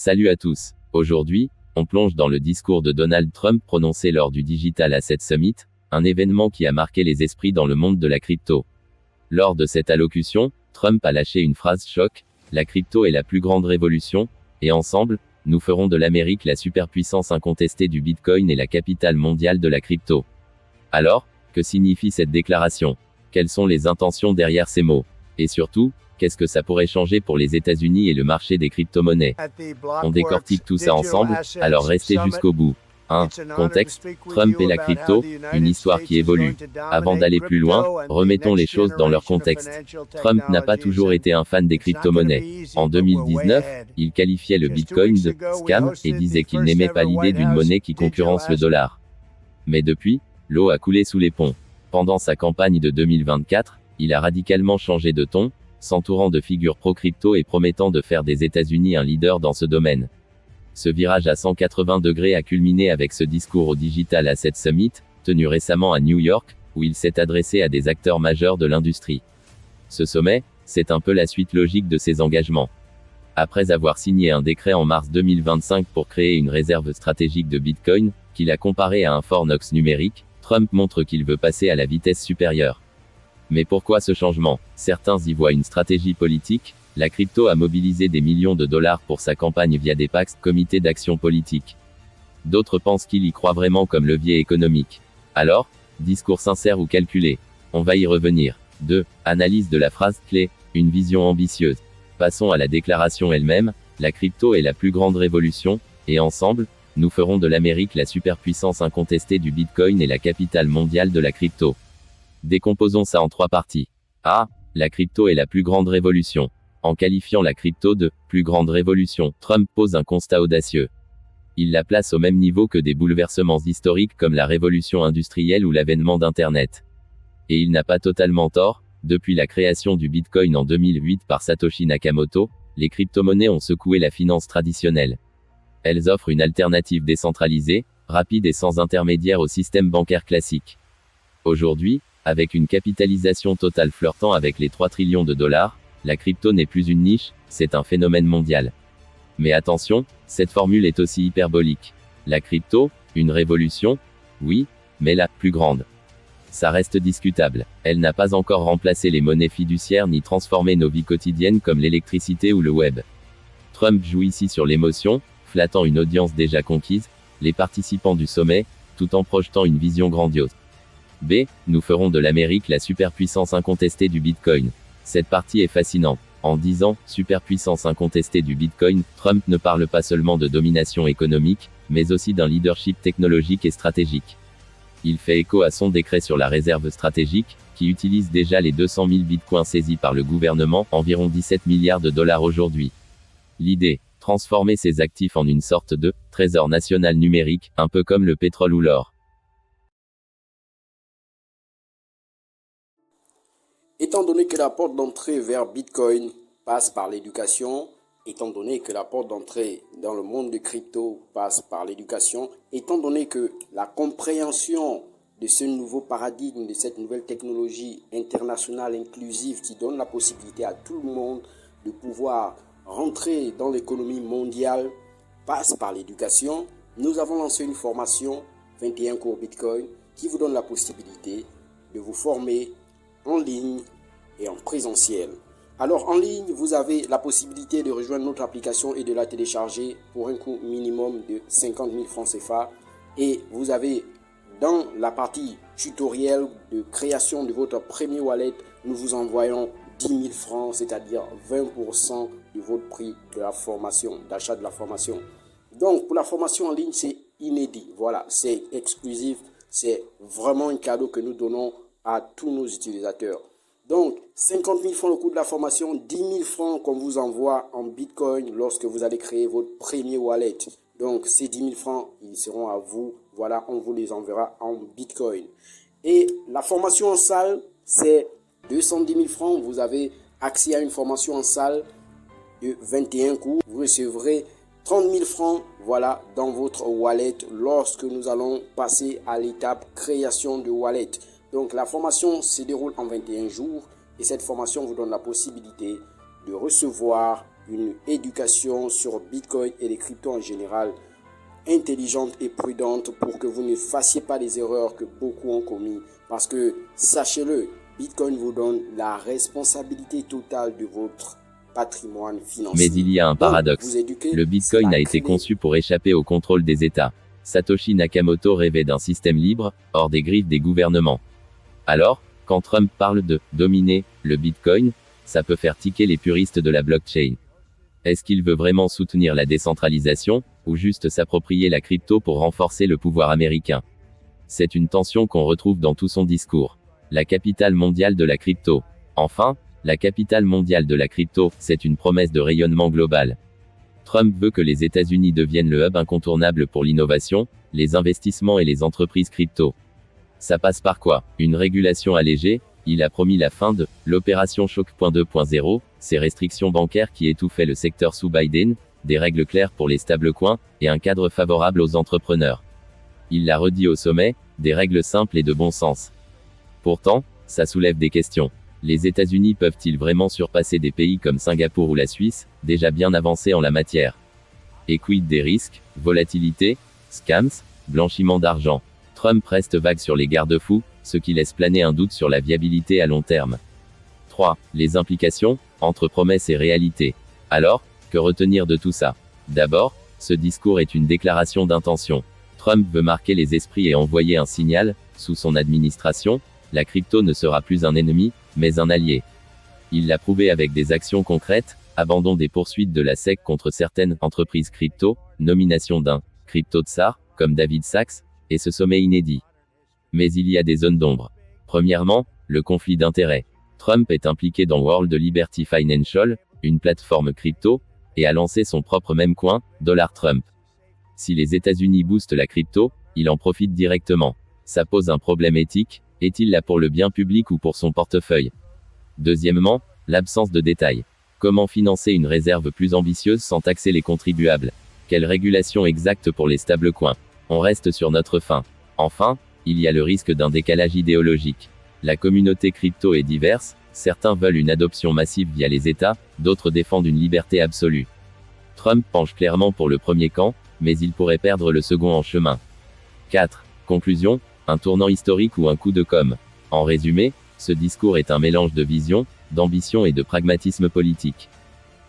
Salut à tous. Aujourd'hui, on plonge dans le discours de Donald Trump prononcé lors du Digital Asset Summit, un événement qui a marqué les esprits dans le monde de la crypto. Lors de cette allocution, Trump a lâché une phrase choc: la crypto est la plus grande révolution, et ensemble, nous ferons de l'Amérique la superpuissance incontestée du Bitcoin et la capitale mondiale de la crypto. Alors, que signifie cette déclaration? Quelles sont les intentions derrière ces mots? Et surtout, qu'est-ce que ça pourrait changer pour les États-Unis et le marché des crypto-monnaies? On décortique tout ça ensemble, alors restez jusqu'au bout. 1. Contexte: Trump et la crypto, une histoire qui évolue. Avant d'aller plus loin, remettons les choses dans leur contexte. Trump n'a pas toujours été un fan des crypto-monnaies. En 2019, il qualifiait le Bitcoin de « scam » et disait qu'il n'aimait pas l'idée d'une monnaie qui concurrence le dollar. Mais depuis, l'eau a coulé sous les ponts. Pendant sa campagne de 2024, il a radicalement changé de ton, s'entourant de figures pro-crypto et promettant de faire des États-Unis un leader dans ce domaine. Ce virage à 180 degrés a culminé avec ce discours au Digital Asset Summit, tenu récemment à New York, où il s'est adressé à des acteurs majeurs de l'industrie. Ce sommet, c'est un peu la suite logique de ses engagements. Après avoir signé un décret en mars 2025 pour créer une réserve stratégique de Bitcoin, qu'il a comparé à un Fort Knox numérique, Trump montre qu'il veut passer à la vitesse supérieure. Mais pourquoi ce changement? Certains y voient une stratégie politique. La crypto a mobilisé des millions de dollars pour sa campagne via des PAC, comités d'action politique. D'autres pensent qu'il y croit vraiment comme levier économique. Alors, discours sincère ou calculé? On va y revenir. 2. Analyse de la phrase clé, une vision ambitieuse. Passons à la déclaration elle-même: la crypto est la plus grande révolution, et ensemble, nous ferons de l'Amérique la superpuissance incontestée du Bitcoin et la capitale mondiale de la crypto. Décomposons ça en 3 parties. A. La crypto est la plus grande révolution. En qualifiant la crypto de « plus grande révolution », Trump pose un constat audacieux. Il la place au même niveau que des bouleversements historiques comme la révolution industrielle ou l'avènement d'Internet. Et il n'a pas totalement tort. Depuis la création du Bitcoin en 2008 par Satoshi Nakamoto, les crypto-monnaies ont secoué la finance traditionnelle. Elles offrent une alternative décentralisée, rapide et sans intermédiaire au système bancaire classique. Aujourd'hui, avec une capitalisation totale flirtant avec les 3 trillions de dollars, la crypto n'est plus une niche, c'est un phénomène mondial. Mais attention, cette formule est aussi hyperbolique. La crypto, une révolution? Oui, mais la plus grande. Ça reste discutable. Elle n'a pas encore remplacé les monnaies fiduciaires ni transformé nos vies quotidiennes comme l'électricité ou le web. Trump joue ici sur l'émotion, flattant une audience déjà conquise, les participants du sommet, tout en projetant une vision grandiose. B. Nous ferons de l'Amérique la superpuissance incontestée du Bitcoin. Cette partie est fascinante. En disant « superpuissance incontestée du Bitcoin », Trump ne parle pas seulement de domination économique, mais aussi d'un leadership technologique et stratégique. Il fait écho à son décret sur la réserve stratégique, qui utilise déjà les 200 000 bitcoins saisis par le gouvernement, environ 17 milliards de dollars aujourd'hui. L'idée: transformer ces actifs en une sorte de « trésor national numérique », un peu comme le pétrole ou l'or. Étant donné que la porte d'entrée vers Bitcoin passe par l'éducation, étant donné que la porte d'entrée dans le monde de crypto passe par l'éducation, étant donné que la compréhension de ce nouveau paradigme, de cette nouvelle technologie internationale inclusive qui donne la possibilité à tout le monde de pouvoir rentrer dans l'économie mondiale passe par l'éducation, nous avons lancé une formation 21 cours Bitcoin qui vous donne la possibilité de vous former en ligne et en présentiel. Alors en ligne, vous avez la possibilité de rejoindre notre application et de la télécharger pour un coût minimum de 50 000 francs CFA. Et vous avez dans la partie tutoriel de création de votre premier wallet, nous vous envoyons 10 000 francs, c'est-à-dire 20% de votre prix de la formation, d'achat de la formation. Donc pour la formation en ligne, c'est inédit. Voilà, c'est exclusif. C'est vraiment un cadeau que nous donnons à tous nos utilisateurs. Donc, 50 000 francs le coût de la formation, 10 000 francs qu'on vous envoie en Bitcoin lorsque vous allez créer votre premier wallet. Donc, ces 10 000 francs, ils seront à vous. Voilà, on vous les enverra en Bitcoin. Et la formation en salle, c'est 210 000 francs. Vous avez accès à une formation en salle de 21 cours. Vous recevrez 30 000 francs, voilà, dans votre wallet lorsque nous allons passer à l'étape création de wallet. Donc la formation se déroule en 21 jours et cette formation vous donne la possibilité de recevoir une éducation sur Bitcoin et les cryptos en général intelligente et prudente pour que vous ne fassiez pas les erreurs que beaucoup ont commis. Parce que, sachez-le, Bitcoin vous donne la responsabilité totale de votre patrimoine financier. Mais il y a un paradoxe. Vous éduquer, Le Bitcoin a été conçu pour échapper au contrôle des États. Satoshi Nakamoto rêvait d'un système libre, hors des griffes des gouvernements. Alors, quand Trump parle de « dominer » le Bitcoin, ça peut faire tiquer les puristes de la blockchain. Est-ce qu'il veut vraiment soutenir la décentralisation, ou juste s'approprier la crypto pour renforcer le pouvoir américain? C'est une tension qu'on retrouve dans tout son discours. La capitale mondiale de la crypto. Enfin, la capitale mondiale de la crypto, c'est une promesse de rayonnement global. Trump veut que les États-Unis deviennent le hub incontournable pour l'innovation, les investissements et les entreprises crypto. Ça passe par quoi? Une régulation allégée? Il a promis la fin de l'opération Choc.2.0, ces restrictions bancaires qui étouffaient le secteur sous Biden, des règles claires pour les stablecoins, et un cadre favorable aux entrepreneurs. Il l'a redit au sommet, des règles simples et de bon sens. Pourtant, ça soulève des questions. Les États-Unis peuvent-ils vraiment surpasser des pays comme Singapour ou la Suisse, déjà bien avancés en la matière? Et quid des risques, volatilité, scams, blanchiment d'argent? Trump reste vague sur les garde-fous, ce qui laisse planer un doute sur la viabilité à long terme. 3. Les implications, entre promesses et réalité. Alors, que retenir de tout ça? D'abord, ce discours est une déclaration d'intention. Trump veut marquer les esprits et envoyer un signal, sous son administration, la crypto ne sera plus un ennemi, mais un allié. Il l'a prouvé avec des actions concrètes, abandon des poursuites de la SEC contre certaines entreprises crypto, nomination d'un crypto-tsar, comme David Sachs, et ce sommet inédit. Mais il y a des zones d'ombre. Premièrement, le conflit d'intérêts. Trump est impliqué dans World Liberty Financial, une plateforme crypto, et a lancé son propre meme coin, Dollar Trump. Si les États-Unis boostent la crypto, il en profite directement. Ça pose un problème éthique, est-il là pour le bien public ou pour son portefeuille? Deuxièmement, l'absence de détails. Comment financer une réserve plus ambitieuse sans taxer les contribuables? Quelle régulation exacte pour les stablecoins? On reste sur notre faim. Enfin, il y a le risque d'un décalage idéologique. La communauté crypto est diverse, certains veulent une adoption massive via les États, d'autres défendent une liberté absolue. Trump penche clairement pour le premier camp, mais il pourrait perdre le second en chemin. 4. Conclusion, un tournant historique ou un coup de com'. En résumé, ce discours est un mélange de vision, d'ambition et de pragmatisme politique.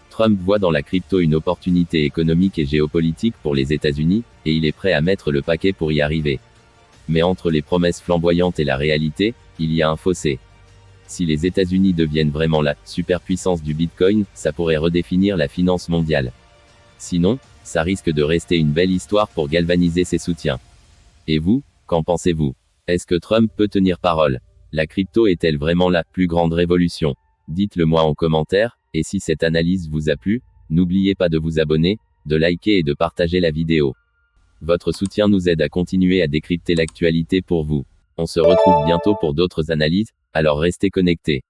Trump voit dans la crypto une opportunité économique et géopolitique pour les États-Unis, et il est prêt à mettre le paquet pour y arriver. Mais entre les promesses flamboyantes et la réalité, il y a un fossé. Si les États-Unis deviennent vraiment la superpuissance du Bitcoin, ça pourrait redéfinir la finance mondiale. Sinon, ça risque de rester une belle histoire pour galvaniser ses soutiens. Et vous, qu'en pensez-vous? Est-ce que Trump peut tenir parole? La crypto est-elle vraiment la plus grande révolution? Dites-le moi en commentaire, et si cette analyse vous a plu, n'oubliez pas de vous abonner, de liker et de partager la vidéo. Votre soutien nous aide à continuer à décrypter l'actualité pour vous. On se retrouve bientôt pour d'autres analyses, alors restez connectés.